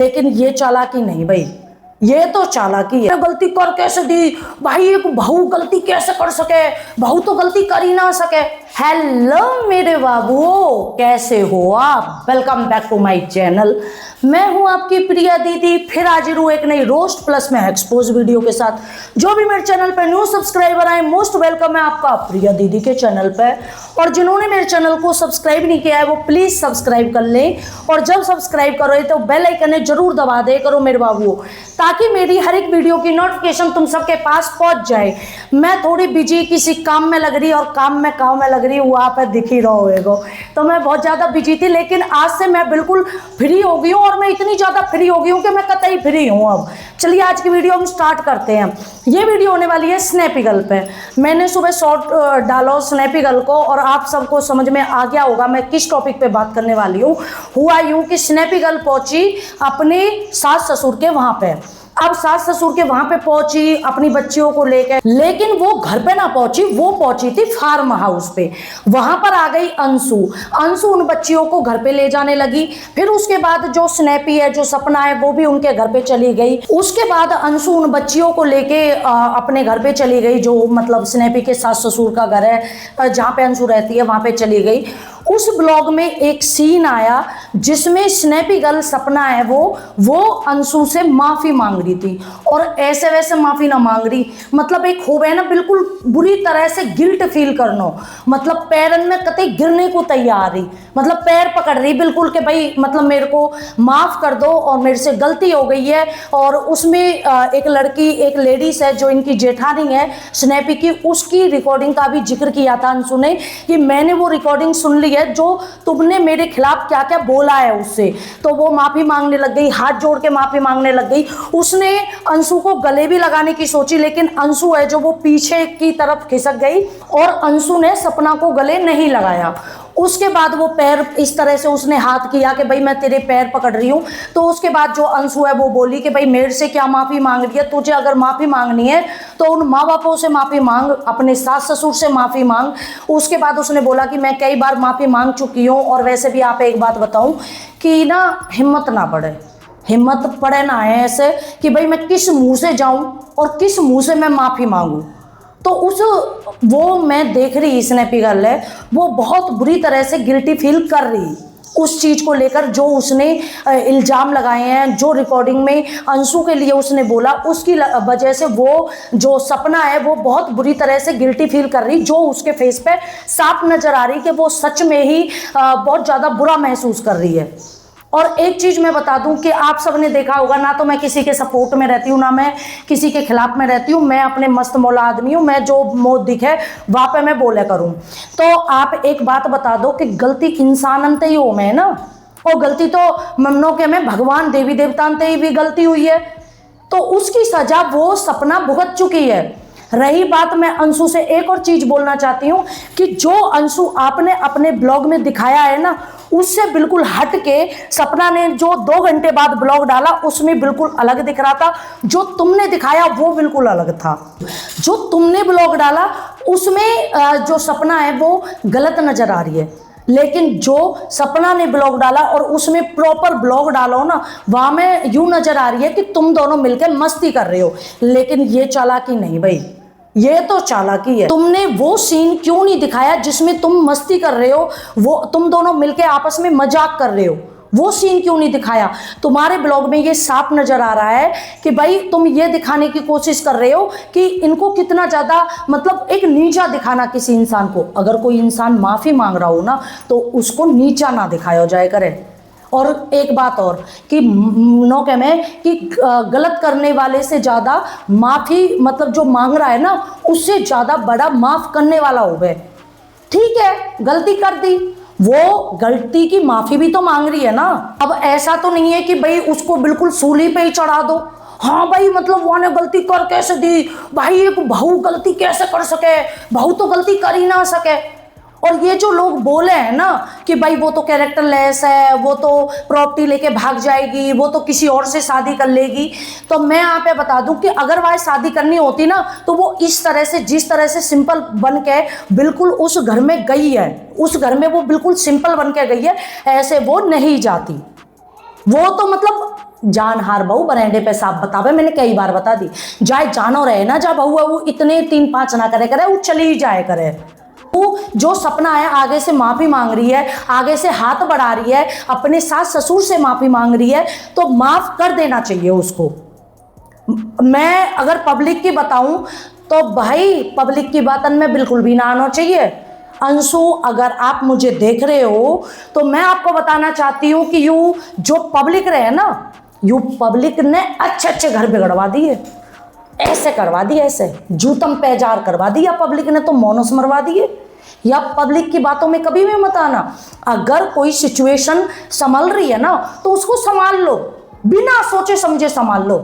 लेकिन ये चालाकी नहीं भाई, ये तो चालाकी है। गलती कर कैसे दी भाई, एक बहू गलती कैसे कर सके, बहू तो गलती कर ही ना सके। हेलो मेरे बाबुओ, कैसे हो आप? Welcome back to my channel. मैं हूं आपकी प्रिया दीदी, फिर हाजिर हूं एक नई रोस्ट प्लस में एक्सपोज वीडियो के साथ। जो भी मेरे चैनल पे न्यू सब्सक्राइबर आए, मोस्ट वेलकम है आपका प्रिया दीदी के चैनल पे। और जिन्होंने मेरे चैनल को सब्सक्राइब नहीं किया है वो प्लीज सब्सक्राइब कर लें, और जब सब्सक्राइब करो तो बेल आइकन जरूर दबा दे करो मेरे बाबुओं, ताकि मेरी हर एक वीडियो की नोटिफिकेशन तुम सबके पास पहुंच जाए। मैं थोड़ी बिजी किसी काम में लग रही, और काम में लग रही हूँ, वहाँ पर दिख ही रहा होगा। तो मैं बहुत ज़्यादा बिजी थी, लेकिन आज से मैं बिल्कुल फ्री हो गई हूँ, और मैं इतनी ज़्यादा फ्री हो गई हूँ कि मैं कतई फ्री हूँ अब। चलिए आज की वीडियो हम स्टार्ट करते हैं। ये वीडियो होने वाली है स्नैपी गर्ल पे। मैंने सुबह शॉर्ट डालो स्नैपी गर्ल को, और आप सबको समझ में आ गया होगा मैं किस टॉपिक पे बात करने वाली हूँ। हुआ यूँ कि स्नैपी गर्ल पहुंची अपने सास ससुर के वहाँ पे। अब सास ससुर के वहां पे पहुंची अपनी बच्चियों को लेकर, लेकिन वो घर पे ना पहुंची, वो पहुंची थी फार्म हाउस पे। वहां पर आ गई अंशु उन बच्चियों को घर पे ले जाने लगी। फिर उसके बाद जो स्नैपी है, जो सपना है, वो भी उनके घर पे चली गई। उसके बाद अंशु उन बच्चियों को लेके अपने घर पे चली गई, जो मतलब स्नैपी के सास ससुर का घर है, जहाँ पे अंशु रहती है, वहां पे चली गई। उस ब्लॉग में एक सीन आया जिसमें स्नैपी गर्ल सपना है वो अंशु से माफी मांग रही थी, और ऐसे वैसे माफी ना मांग रही, मतलब एक खूब है ना, बिल्कुल बुरी तरह से गिल्ट फील करना, मतलब पैरन में कतई गिरने को तैयार रही, मतलब पैर पकड़ रही बिल्कुल कि भाई मतलब मेरे को माफ कर दो और मेरे से गलती हो गई है। और उसमें एक लड़की, एक लेडीज है जो इनकी जेठानी है स्नैपी की, उसकी रिकॉर्डिंग का भी जिक्र किया था अंशु ने कि मैंने वो रिकॉर्डिंग सुन ली है जो तुमने मेरे खिलाफ क्या क्या बोला है उससे। तो वो माफी मांगने लग गई, हाथ जोड़ के माफी मांगने लग गई। उसने अंशु को गले भी लगाने की सोची, लेकिन अंशु है जो वो पीछे की तरफ खिसक गई, और अंशु ने सपना को गले नहीं लगाया। उसके बाद वो पैर इस तरह से उसने हाथ किया कि भाई मैं तेरे पैर पकड़ रही हूँ। तो उसके बाद जो अंशु है वो बोली कि भाई मेरे से क्या माफ़ी मांग रही है, तुझे अगर माफ़ी मांगनी है तो उन माँ बापों से माफ़ी मांग, अपने सास ससुर से माफ़ी मांग। उसके बाद उसने बोला कि मैं कई बार माफ़ी मांग चुकी हूँ, और वैसे भी आप एक बात बताऊँ कि ना हिम्मत ना पड़े ना है ऐसे कि भाई मैं किस मुँह से जाऊँ और किस मुँह से मैं माफ़ी मांगूँ। तो वो मैं देख रही स्नैपी गर्ल है, वो बहुत बुरी तरह से गिल्टी फील कर रही उस चीज़ को लेकर, जो उसने इल्ज़ाम लगाए हैं, जो रिकॉर्डिंग में अंशु के लिए उसने बोला, उसकी वजह से वो जो सपना है वो बहुत बुरी तरह से गिल्टी फील कर रही, जो उसके फेस पे साफ नज़र आ रही कि वो सच में ही बहुत ज़्यादा बुरा महसूस कर रही है। और एक चीज़ मैं बता दूं कि आप सबने देखा होगा, ना तो मैं किसी के सपोर्ट में रहती हूँ, ना मैं किसी के खिलाफ में रहती हूँ, मैं अपने मस्त मौला आदमी हूँ, मैं जो मौत दिखे वहाँ पे मैं बोले करूँ। तो आप एक बात बता दो कि गलती इंसान अंत ही हो में ना, और गलती तो ममनों के में भगवान देवी देवता अंत ही भी गलती हुई है, तो उसकी सजा वो सपना भुगत चुकी है। रही बात, मैं अंशु से एक और चीज बोलना चाहती हूँ कि जो अंशु आपने अपने ब्लॉग में दिखाया है ना, उससे बिल्कुल हट के सपना ने जो 2 घंटे बाद ब्लॉग डाला उसमें बिल्कुल अलग दिख रहा था। जो तुमने दिखाया वो बिल्कुल अलग था। जो तुमने ब्लॉग डाला उसमें जो सपना है वो गलत नजर आ रही है, लेकिन जो सपना ने ब्लॉग डाला और उसमें प्रॉपर ब्लॉग डालो ना, वहां में यूं नजर आ रही है कि तुम दोनों मिलकर मस्ती कर रहे हो। लेकिन ये चालाकी नहीं भाई, ये तो चालाकी है। तुमने वो सीन क्यों नहीं दिखाया जिसमें तुम मस्ती कर रहे हो, वो तुम दोनों मिलके आपस में मजाक कर रहे हो, वो सीन क्यों नहीं दिखाया? तुम्हारे ब्लॉग में ये साफ नजर आ रहा है कि भाई तुम ये दिखाने की कोशिश कर रहे हो कि इनको कितना ज्यादा, मतलब एक नीचा दिखाना किसी इंसान को। अगर कोई इंसान माफी मांग रहा हो ना तो उसको नीचा ना दिखाया जाए करे। और एक बात और कि नो कह में कि गलत करने वाले से ज़्यादा माफ़ी, मतलब जो मांग रहा है ना उससे ज़्यादा बड़ा माफ़ करने वाला हो गए। ठीक है, गलती कर दी, वो गलती की माफ़ी भी तो मांग रही है ना। अब ऐसा तो नहीं है कि भाई उसको बिल्कुल सूली पे ही चढ़ा दो। हाँ भाई, मतलब वो ने गलती कर कैसे दी भाई, एक बहू गलती कैसे कर सके, बहू तो गलती कर ही ना सके। और ये जो लोग बोले हैं ना कि भाई वो तो कैरेक्टर लेस है, वो तो प्रॉपर्टी लेके भाग जाएगी, वो तो किसी और से शादी कर लेगी, तो मैं यहाँ पे बता दूं कि अगर वह शादी करनी होती ना तो वो इस तरह से, जिस तरह से सिंपल बन के बिल्कुल उस घर में गई है, उस घर में वो बिल्कुल सिंपल बन के गई है, ऐसे वो नहीं जाती। वो तो मतलब जान हार बहू बरेंडे पे साफ बतावे, मैंने कई बार बता दी। जाए जानो रहे ना, जा बहू वो इतने 3-5 ना करे करे, वो चली जाए करे। वो जो सपना है आगे से माफ़ी मांग रही है, आगे से हाथ बढ़ा रही है, अपने सास ससुर से माफ़ी मांग रही है, तो माफ़ कर देना चाहिए उसको। मैं अगर पब्लिक की बताऊं तो भाई पब्लिक की बातन में बिल्कुल भी ना आना चाहिए। अंशु, अगर आप मुझे देख रहे हो तो मैं आपको बताना चाहती हूँ कि यू जो पब्लिक रहे ना, यू पब्लिक ने अच्छे अच्छे घर बिगड़वा दिए, ऐसे करवा दिए, ऐसे जूतम पैजार करवा दिया पब्लिक ने, तो मोनस मरवा दिए। या पब्लिक की बातों में कभी भी मत आना। अगर कोई सिचुएशन संभल रही है ना तो उसको संभाल लो, बिना सोचे समझे संभाल लो,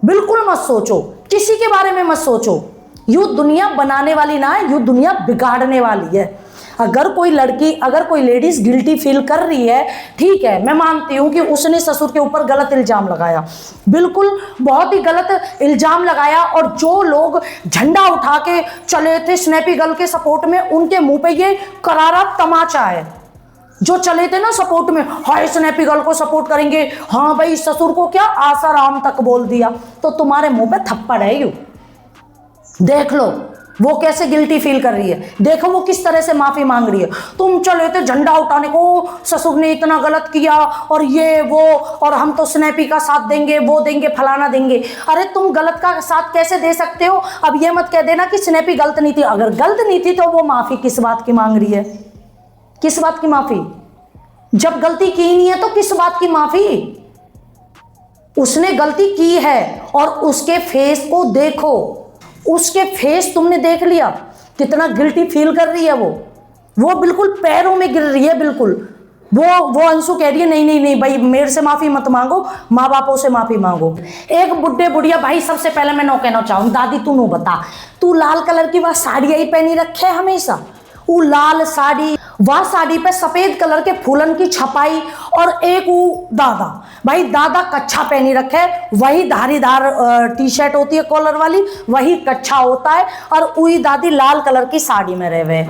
बिल्कुल मत सोचो, किसी के बारे में मत सोचो। यू दुनिया बनाने वाली ना है, यू दुनिया बिगाड़ने वाली है। अगर कोई लड़की, अगर कोई लेडीज गिल्टी फील कर रही है, ठीक है, मैं मानती हूं कि उसने ससुर के ऊपर गलत इल्जाम लगाया, बिल्कुल बहुत ही गलत इल्जाम लगाया, और जो लोग झंडा उठा के चले थे स्नैपी गर्ल के सपोर्ट में, उनके मुंह पे ये करारा तमाचा है। जो चले थे ना सपोर्ट में, हाय स्नैपी गर्ल को सपोर्ट करेंगे, हाँ भाई ससुर को क्या आसाराम तक बोल दिया, तो तुम्हारे मुंह पे थप्पड़ है। यू देख लो वो कैसे गिल्टी फील कर रही है, देखो वो किस तरह से माफी मांग रही है। तुम चले थे झंडा उठाने को, ससुर ने इतना गलत किया और ये वो, और हम तो स्नैपी का साथ देंगे, वो देंगे, फलाना देंगे। अरे तुम गलत का साथ कैसे दे सकते हो? अब ये मत कह देना कि स्नैपी गलत नहीं थी। अगर गलत नहीं थी तो वो माफी किस बात की मांग रही है? किस बात की माफी? जब गलती की नहीं है तो किस बात की माफी? उसने गलती की है और उसके फेस को देखो, उसके फेस तुमने देख लिया कितना गिल्टी फील कर रही है वो बिल्कुल पैरों में गिर रही है, बिल्कुल। वो अंशु कह रही है नहीं नहीं नहीं भाई मेरे से माफी मत मांगो, माँ बापों से माफी मांगो। एक बुढ़े बुढ़िया, भाई सबसे पहले मैं नो कहना चाहूँ, दादी तू नो बता, तू लाल कलर की वह साड़ी ही पहनी रखे है हमेशा, वो लाल साड़ी, वह साड़ी पे सफेद कलर के फूलन की छपाई, और एक वो दादा, भाई दादा कच्छा पहनी रखे, वही धारीदार टी शर्ट होती है कॉलर वाली, वही कच्छा होता है, और वही दादी लाल कलर की साड़ी में रहे।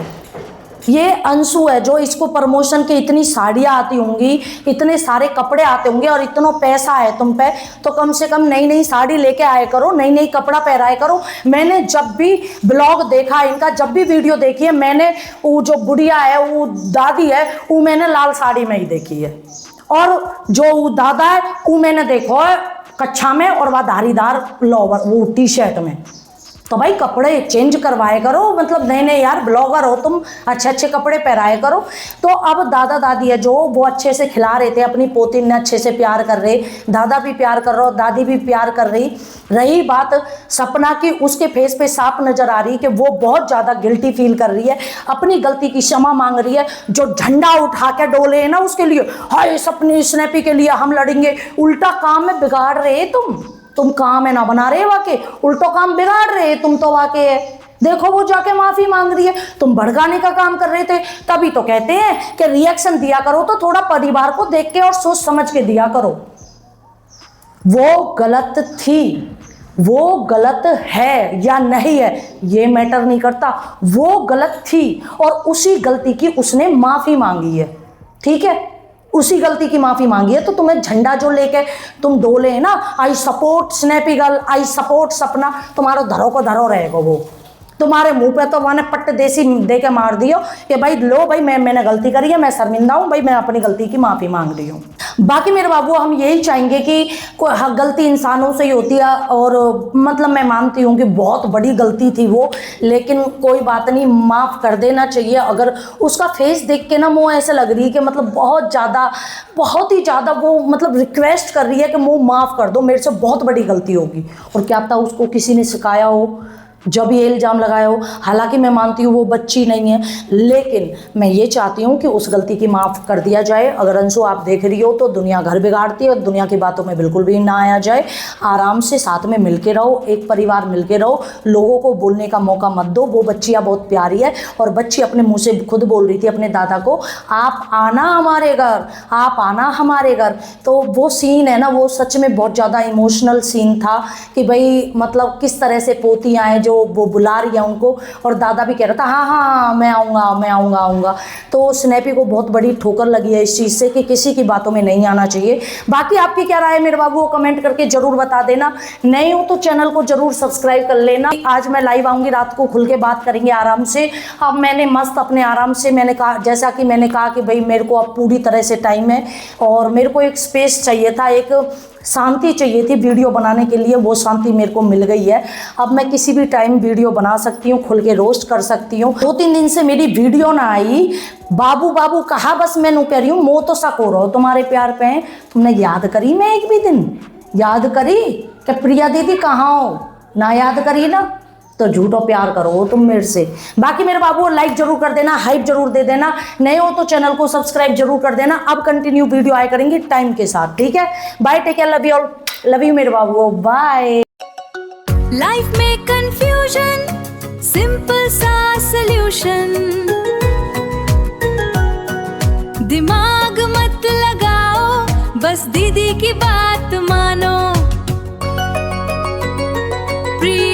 ये अंशु है जो इसको प्रमोशन के इतनी साड़ियाँ आती होंगी, इतने सारे कपड़े आते होंगे, और इतना पैसा है तुम पे, तो कम से कम नई नई साड़ी लेके आया करो, नई नई कपड़ा पहनाया करो। मैंने जब भी ब्लॉग देखा इनका, जब भी वीडियो देखी है, मैंने वो जो बुढ़िया है, वो दादी है, वो मैंने लाल साड़ी में ही देखी है, और जो वो दादा है वो मैंने देखो है कच्छा में और वह धारीदार लोवर वो टी शर्ट में। तो भाई कपड़े चेंज करवाए करो, मतलब नए नए यार ब्लॉगर हो तुम, अच्छे अच्छे कपड़े पहनाए करो। तो अब दादा दादी है जो वो अच्छे से खिला रहे थे, अपनी पोती ने अच्छे से प्यार कर रहे, दादा भी प्यार कर रहा, दादी भी प्यार कर रही। रही बात सपना की, उसके फेस पे साफ नजर आ रही कि वो बहुत ज़्यादा गिल्टी फील कर रही है, अपनी गलती की क्षमा मांग रही है। जो झंडा उठा के डोले है ना उसके लिए, हाय सपनी स्नैपी के लिए हम लड़ेंगे, उल्टा काम में बिगाड़ रहे तुम काम है ना बना रहे, वाके उल्टो काम बिगाड़ रहे तुम तो वाके। देखो वो जाके माफी मांग रही है, तुम भड़काने का काम कर रहे थे। तभी तो कहते हैं कि रिएक्शन दिया करो तो थोड़ा परिवार को देख के और सोच समझ के दिया करो। वो गलत थी, वो गलत है या नहीं है ये मैटर नहीं करता, वो गलत थी और उसी गलती की उसने माफी मांगी है, ठीक है, उसी गलती की माफी मांगी है। तो तुम्हें झंडा जो लेके तुम डोले है ना, I support snappy girl, I support सपना, तुम्हारा धरो को धरो रहेगा। वो तुम्हारे मुंह पे तो मैंने पट्ट देसी दे के मार दियो कि भाई लो भाई मैंने गलती करी है, मैं शर्मिंदा हूँ भाई, मैं अपनी गलती की माफ़ी मांग रही हूँ। बाकी मेरे बाबू हम यही चाहेंगे कि कोई गलती इंसानों से ही होती है, और मतलब मैं मानती हूँ कि बहुत बड़ी गलती थी वो, लेकिन कोई बात नहीं, माफ़ कर देना चाहिए। अगर उसका फेस देख के ना वो ऐसे लग रही है कि मतलब बहुत ही ज़्यादा वो मतलब रिक्वेस्ट कर रही है कि मुँह माफ़ कर दो, मेरे से बहुत बड़ी गलती होगी। और क्या पता उसको किसी ने सिखाया हो जब ये इल्ज़ाम लगाया हो। हालांकि मैं मानती हूँ वो बच्ची नहीं है, लेकिन मैं ये चाहती हूँ कि उस गलती की माफ़ कर दिया जाए। अगर अंशु आप देख रही हो तो दुनिया घर बिगाड़ती है, और दुनिया की बातों में बिल्कुल भी ना आया जाए। आराम से साथ में मिल के रहो, एक परिवार मिल के रहो, लोगों को बोलने का मौका मत दो। वो बच्चियाँ बहुत प्यारी है, और बच्ची अपने मुँह से खुद बोल रही थी अपने दादा को, आप आना हमारे घर, आप आना हमारे घर। तो वो सीन है ना, वो सच में बहुत ज़्यादा इमोशनल सीन था कि भाई मतलब किस तरह से पोती आए जो जो वो बुला रही है उनको, और दादा भी कह रहा था हाँ हाँ मैं आऊँगा। तो स्नैपी को बहुत बड़ी ठोकर लगी है इस चीज़ से कि किसी की बातों में नहीं आना चाहिए। बाकी आपकी क्या राय है मेरे बाबू, कमेंट करके जरूर बता देना। नए हो तो चैनल को जरूर सब्सक्राइब कर लेना। आज मैं लाइव आऊँगी, रात को खुल के बात करेंगे आराम से। अब मैंने मस्त अपने आराम से, मैंने कहा जैसा कि मैंने कहा कि भाई मेरे को अब पूरी तरह से टाइम है और मेरे को एक स्पेस चाहिए था, एक शांति चाहिए थी वीडियो बनाने के लिए। वो शांति मेरे को मिल गई है। अब मैं किसी भी टाइम वीडियो बना सकती हूँ, खुल के रोस्ट कर सकती हूँ। 2-3 दिन से मेरी वीडियो ना आई, बाबू बाबू कहा, बस मैं नू कह रही हूँ मोह तो शक हो रहा हो तुम्हारे प्यार पे। तुमने याद करी मैं एक भी दिन याद करी कि प्रिया दीदी कहाँ हो? ना याद करी ना तो झूठो प्यार करो तुम मेरे से। बाकी मेरे बाबू लाइक जरूर कर देना, हाइप जरूर दे देना। नए हो तो चैनल को सब्सक्राइब जरूर कर देना। अब कंटिन्यू वीडियो आया करेंगे टाइम के साथ, ठीक है? Bye, take care, love you all, love you मेरे बाबू, बाय। लाइफ में कंफ्यूजन, सिंपल सा सॉल्यूशन, दिमाग मत लगाओ, बस दीदी की बात मानो। प्रिया